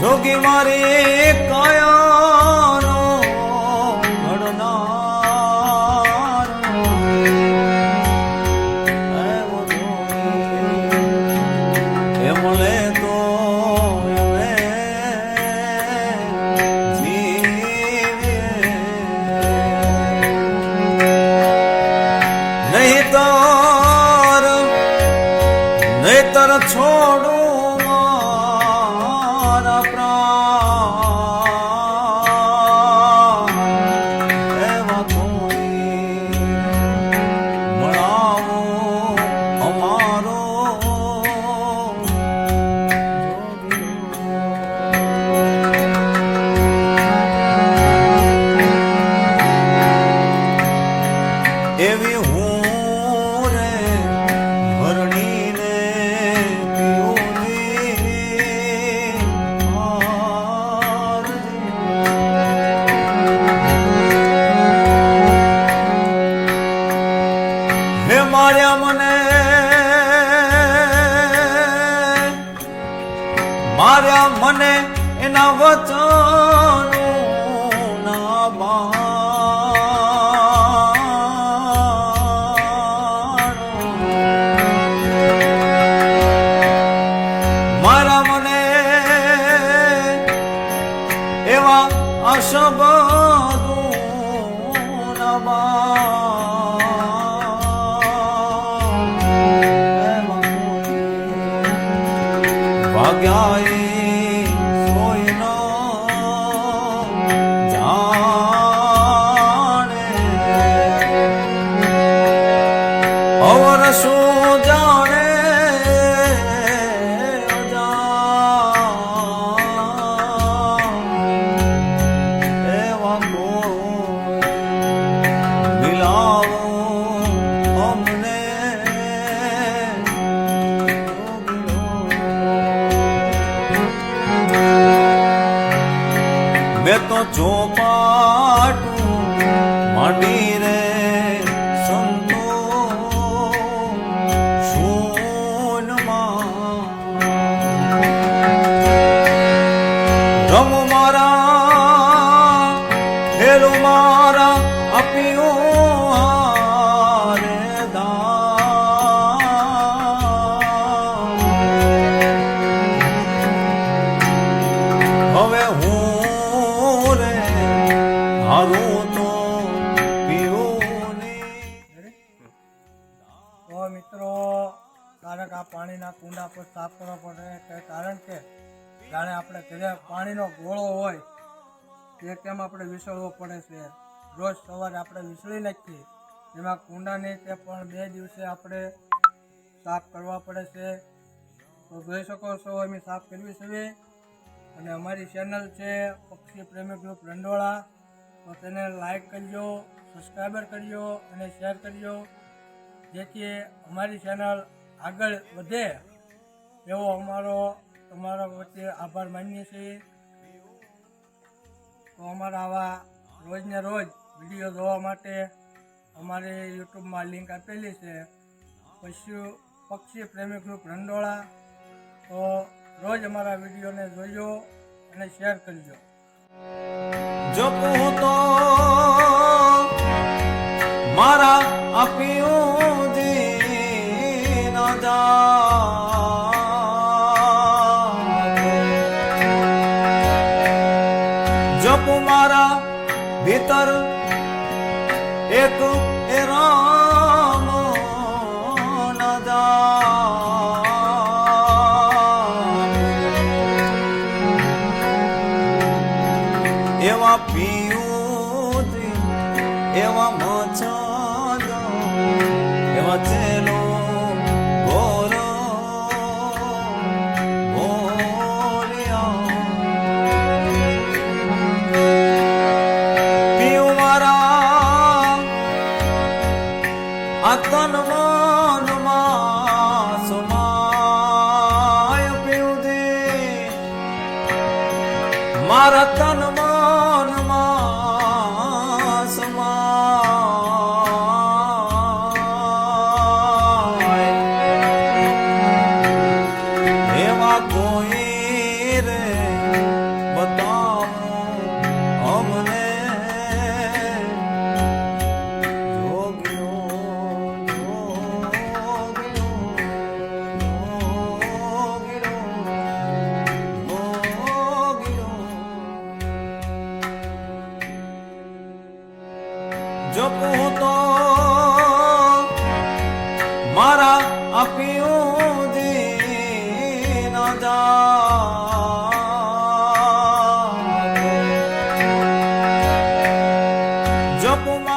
જોગી મારી કાયાનો ઘડનાર એમલે તો નહીતર છોડું મારા પ્રાણ એવા કોઈ મળાવો અમારો એવી હું રે ભરણીને હે માર્યા મને એના વચનો ના મારા મને એવા અશબ્દો ના ભાગ્યાએ સોયનો જાણે અવર શું જાણે એવા મિલાવો અમને મેં તો ચોપાટું માંડી રે સંતો શૂનમાં રમ મારા ખેલ મારા આપ્યું રે દાન હવે હું હારું તો પીવું તો મિત્રો કારણ આ પાણીના કુંડા પર સાફ કરવા પડે કારણ કે જાણે આપણે ઘરે પાણીનો ગોળો હોય તે કેમ આપણે વિસળવો પડે છે. રોજ સવારે આપણે વિસળી નાખીએ જેમાં કુંડાની તે પણ 2 દિવસે આપણે સાફ કરવા પડે છે. તો જોઈ શકો છો અમે સાફ કરવી છે અને અમારી ચેનલ છે પક્ષી પ્રેમી ગ્રુપ રંડોળા. તો તેને લાઈક કરજો, સબસ્ક્રાઈબર કરજો અને શેર કરજો જેથી અમારી ચેનલ આગળ વધે એવો અમારો તમારા વચ્ચે આભાર માનીએ છીએ. તો અમારા આવા રોજને રોજ વિડીયો જોવા માટે અમારી યુટ્યુબમાં લિંક આપેલી છે પક્ષી પ્રેમી ગ્રુપ રંડોળા. તો રોજ અમારા વિડીયોને જોજો અને શેર કરજો. જપું તો મારા આપ્યું જી ન જપું મારા ભીતર એક એ રામ ન એવા પીયું એવા મચદ એવા ચેલો ગોર પીયું મારા આ તન મનમાં સમાય પીયું દે મારા તન કોઈ રે જપમાં